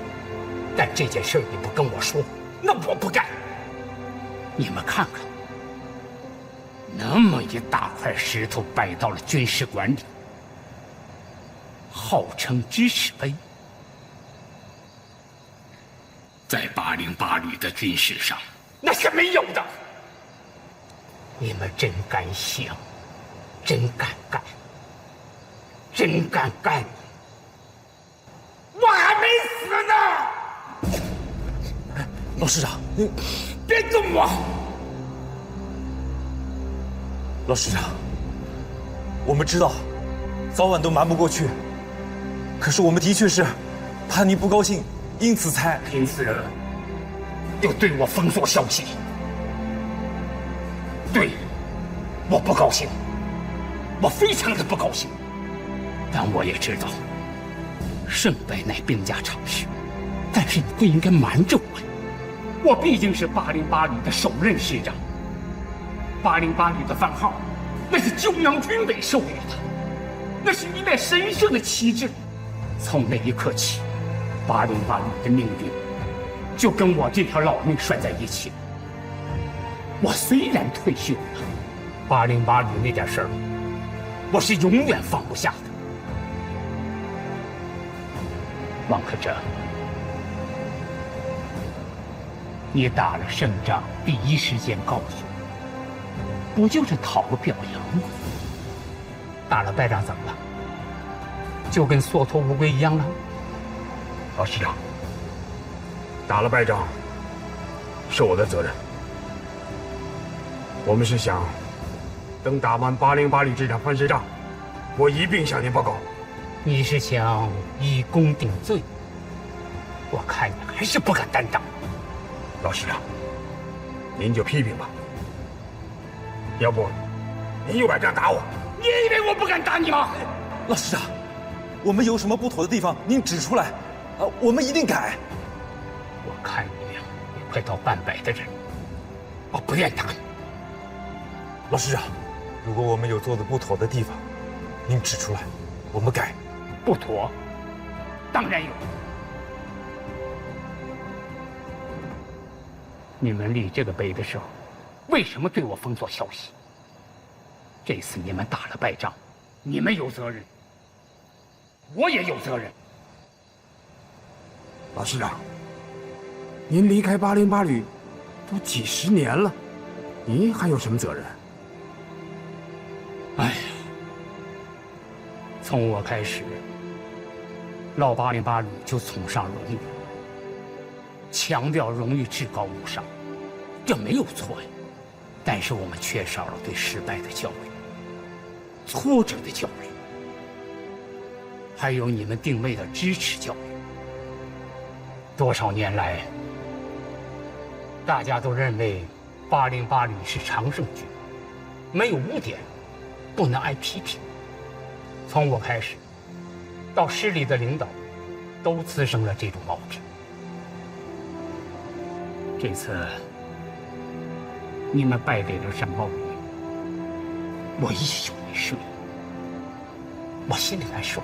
但这件事你不跟我说，那我不干。你们看看，那么一大块石头摆到了军事馆里，号称支持碑，在808旅的军事上那是没有的。你们真敢想，真敢干，真敢干！我还没死呢！老师长，您别动我！老师长，我们知道，早晚都瞒不过去。可是我们的确是怕您不高兴，因此才又对我封锁消息。对，我不高兴，我非常的不高兴。但我也知道，胜败乃兵家常事。但是你不应该瞒着我呀！我毕竟是808旅的首任师长，808旅的番号，那是中央军委授予的，那是一面神圣的旗帜。从那一刻起，808旅的命运就跟我这条老命拴在一起了。我虽然退休了，808旅那点事儿，我是永远放不下的。王克哲，你打了胜仗，第一时间告诉我，不就是讨个表扬吗？打了败仗怎么了？就跟缩头乌龟一样了？老师长，打了败仗是我的责任。我们是想等打完808旅这场番石仗，我一并向您报告。你是想以功顶罪？我看你还是不敢担当。老师长，您就批评吧。要不，您又敢这样打我？你以为我不敢打你吗？老师长，我们有什么不妥的地方，您指出来，我们一定改。我看你呀，也快到半百的人，我不愿打你。老师长，如果我们有做的不妥的地方，您指出来，我们改。不妥，当然有。你们立这个碑的时候，为什么对我封锁消息？这次你们打了败仗，你们有责任，我也有责任。老师长，您离开808旅都几十年了，您还有什么责任？哎呀，从我开始，老808旅就崇尚荣誉，强调荣誉至高无上，这没有错呀。但是我们缺少了对失败的教育，挫折的教育，还有你们定位的支持教育。多少年来，大家都认为808旅是常胜军，没有污点，不能挨批评。从我开始，到师里的领导，都滋生了这种毛病。这次你们败给了山豹旅，我一宿没睡，我心里难受，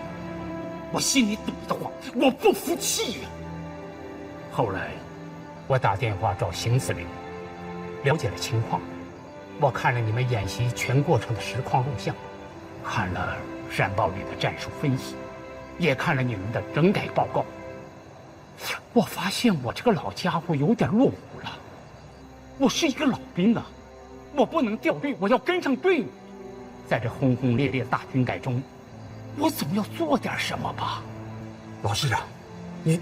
我心里堵得慌，我不服气呀。后来，我打电话找邢司令，了解了情况。我看了你们演习全过程的实况录像，看了山豹旅的战术分析，也看了你们的整改报告。我发现我这个老家伙有点落伍了。我是一个老兵啊，我不能掉队，我要跟上队伍。在这轰轰烈烈大军改中，我总要做点什么吧。老师长，您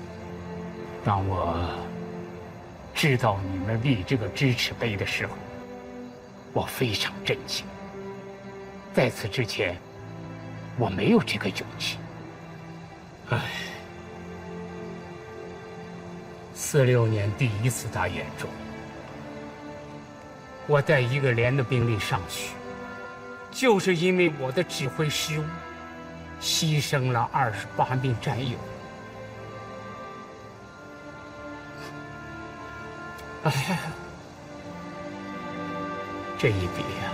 当我知道你们立这个支持碑的时候，我非常震惊。在此之前，我没有这个勇气。唉，46年第一次打兖州，我带1个连的兵力上去，就是因为我的指挥失误，牺牲了28名战友。哎，这一笔呀，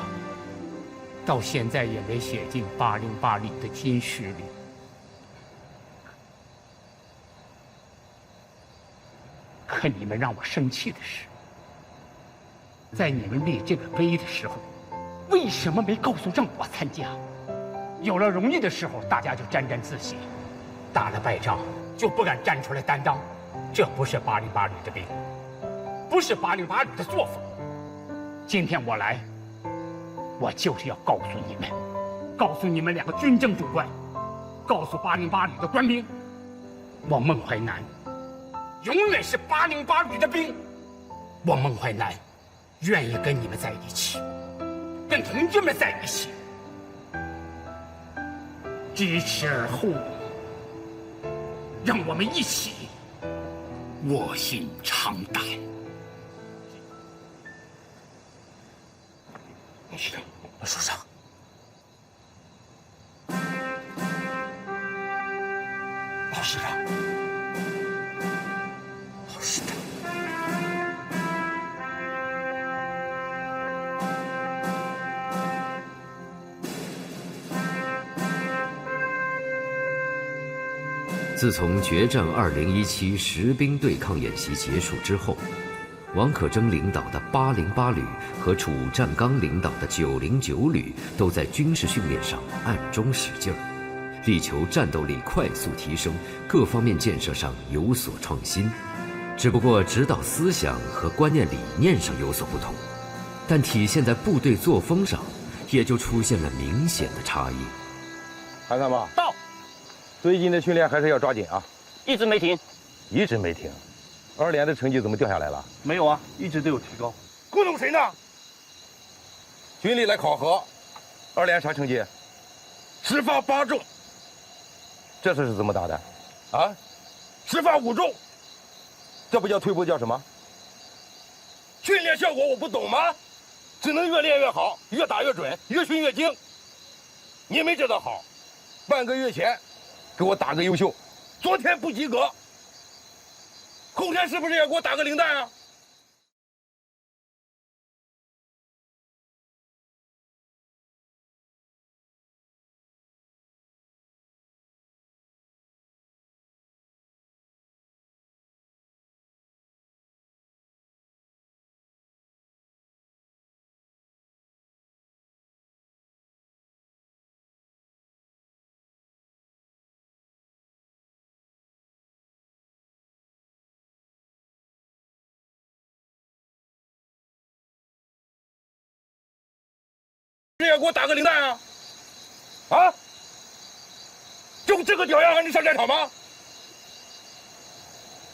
到现在也没写进808旅的军史里。可你们让我生气的是，在你们立这个碑的时候，为什么没告诉让我参加？有了荣誉的时候，大家就沾沾自喜；打了败仗就不敢站出来担当。这不是808旅的兵，不是808旅的作风。今天我来，我就是要告诉你们，告诉你们2个军政主官，告诉808旅的官兵，我孟淮南永远是808旅的兵。我孟淮南愿意跟你们在一起，跟同志们在一起。知耻而后勇。让我们一起卧薪尝胆。老师长，老首长，老师长，老师长。自从决战2017实兵对抗演习结束之后，王可争领导的808旅和楚占刚领导的909旅都在军事训练上暗中使劲儿，力求战斗力快速提升，各方面建设上有所创新。只不过指导思想和观念理念上有所不同，但体现在部队作风上，也就出现了明显的差异。韩参谋到。最近的训练还是要抓紧啊！一直没停，一直没停。2连的成绩怎么掉下来了？没有啊，一直都有提高。糊弄谁呢？军力来考核，2连啥成绩？10发8中。这次是怎么打的？啊？10发5中。这不叫退步，叫什么？训练效果我不懂吗？只能越练越好，越打越准，越训越精。你没这倒好，半个月前给我打个优秀，昨天不及格，后天是不是也给我打个零蛋啊？这也给我打个零蛋啊！啊！就这个屌样还能上战场吗？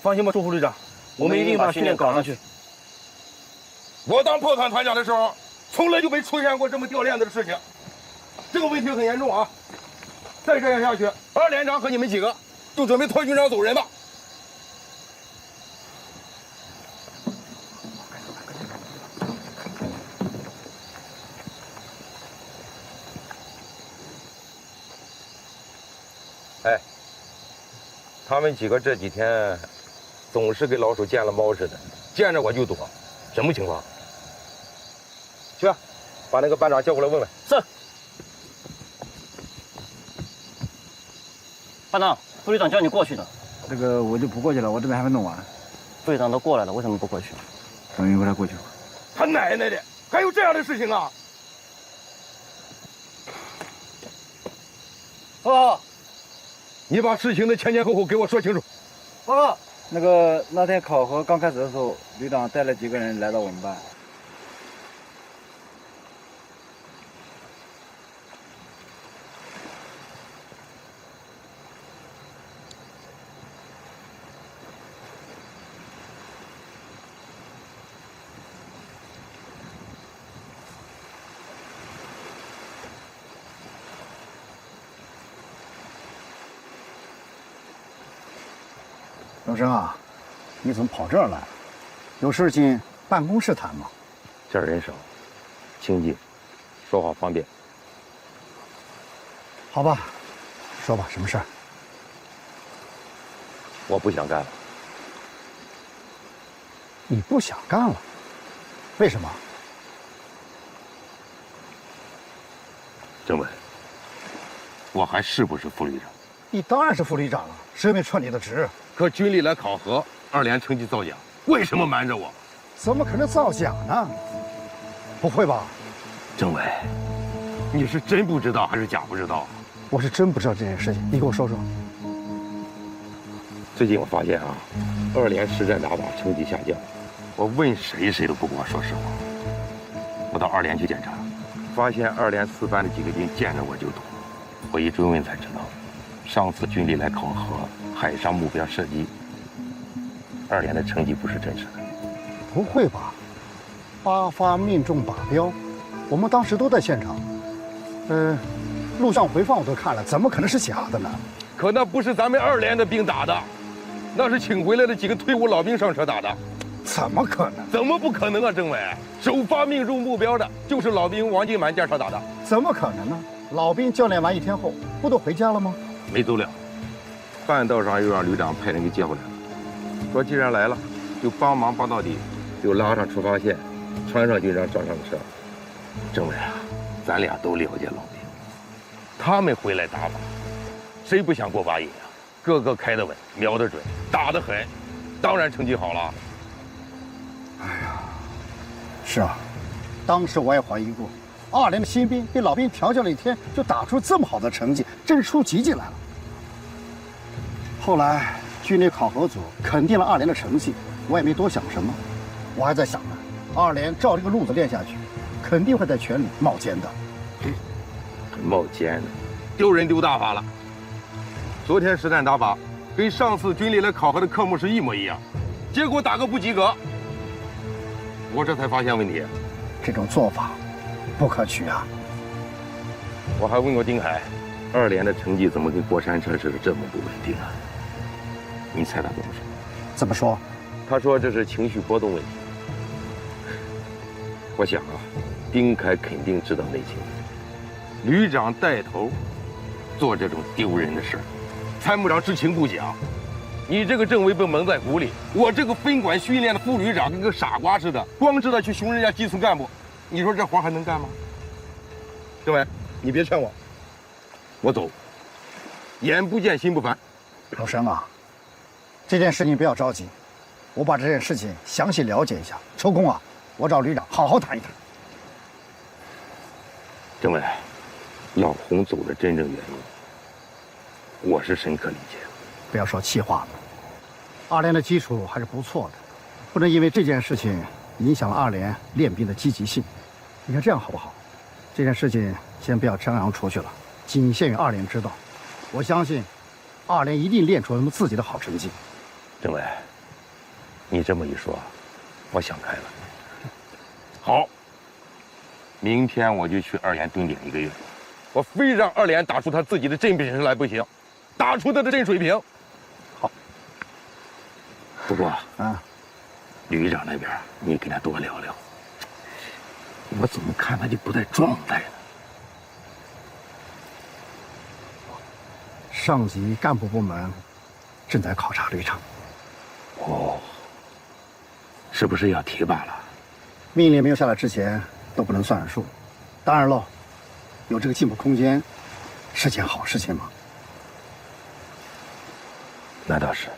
放心吧，朱副旅长，我们一定把训练搞上去。我当炮团团长的时候，从来就没出现过这么掉链子的事情。这个问题很严重啊！再这样下去，2连长和你们几个就准备脱军长走人吧。哎，他们几个这几天总是跟老鼠见了猫似的，见着我就躲，什么情况？去，把那个班长叫过来问问。是。班长，副旅长叫你过去的。这个我就不过去了，我这边还没弄完。副旅长都过来了，为什么不过去？等一会儿他过去吧。他奶奶的，还有这样的事情啊！报告。你把事情的前前后后给我说清楚。报告，那天考核刚开始的时候，旅长带了几个人来到我们班。永生啊，你怎么跑这儿来了？有事进办公室谈吗？这儿人少，清静，说话方便。好吧，说吧，什么事儿？我不想干了。你不想干了？为什么？政委，我还是不是副旅长？你当然是副旅长了，谁没撤你的职？可军力来考核，2连成绩造假，为什么瞒着我？怎么可能造假呢？不会吧？政委，你是真不知道还是假不知道？我是真不知道这件事情，你给我说说。最近我发现啊，2连实战打靶成绩下降，我问谁都不跟我说实话。我到2连去检查，发现2连4班的几个军见着我就躲，我一追问才知道，上次军力来考核海上目标射击，2连的成绩不是真实的。不会吧？8发命中靶标，我们当时都在现场。录像回放我都看了，怎么可能是假的呢？可那不是咱们2连的兵打的，那是请回来的几个退伍老兵上车打的。怎么可能？怎么不可能啊，政委？首发命中目标的就是老兵王金满驾车打的。怎么可能呢？老兵教练完1天后不都回家了吗？没走了，半道上又让旅长派人给接回来了，说既然来了，就帮忙帮到底，就拉上出发线，穿上军装装上车。政委啊，咱俩都了解老兵，他们回来打靶，谁不想过把瘾啊？个个开得稳，瞄得准，打得狠，当然成绩好了。是啊，当时我也怀疑过，2连的新兵被老兵调教了1天，就打出这么好的成绩，真是出奇迹来了。后来军旅考核组肯定了2连的成绩，我也没多想什么，我还在想呢，2连照这个路子练下去，肯定会在全里冒尖的。冒尖的，丢人丢大发了。昨天实战打靶，跟上次军里来考核的科目是一模一样，结果打个不及格。我这才发现问题，这种做法不可取啊！我还问过丁海，2连的成绩怎么跟过山车似的这么不稳定啊？你猜他怎么说？怎么说？他说这是情绪波动问题。我想啊，丁凯肯定知道内情，旅长带头做这种丢人的事儿，参谋长知情不讲。你这个政委被蒙在鼓里，我这个分管训练的副旅长跟个傻瓜似的，光知道去熊人家基层干部，你说这活还能干吗？政委，你别劝我，我走。眼不见心不烦。老生啊，这件事情不要着急，我把这件事情详细了解一下。抽空啊，我找旅长好好谈一谈。政委，老洪走的真正原因，我是深刻理解。不要说气话了，2连的基础还是不错的，不能因为这件事情影响了2连练兵的积极性。你看这样好不好？这件事情先不要张扬出去了，仅限于2连知道。我相信2连一定练出他们自己的好成绩。政委，你这么一说，我想开了。好，明天我就去2连蹲点1个月，我非让2连打出他自己的真本事来不行，打出他的真水平。好。不过啊，旅长那边你跟他多聊聊，我怎么看他就不在状态呢？上级干部部门正在考察旅长。哦，是不是要提拔了？命令没有下来之前都不能算数。当然喽，有这个进步空间，是件好事情嘛。那倒是。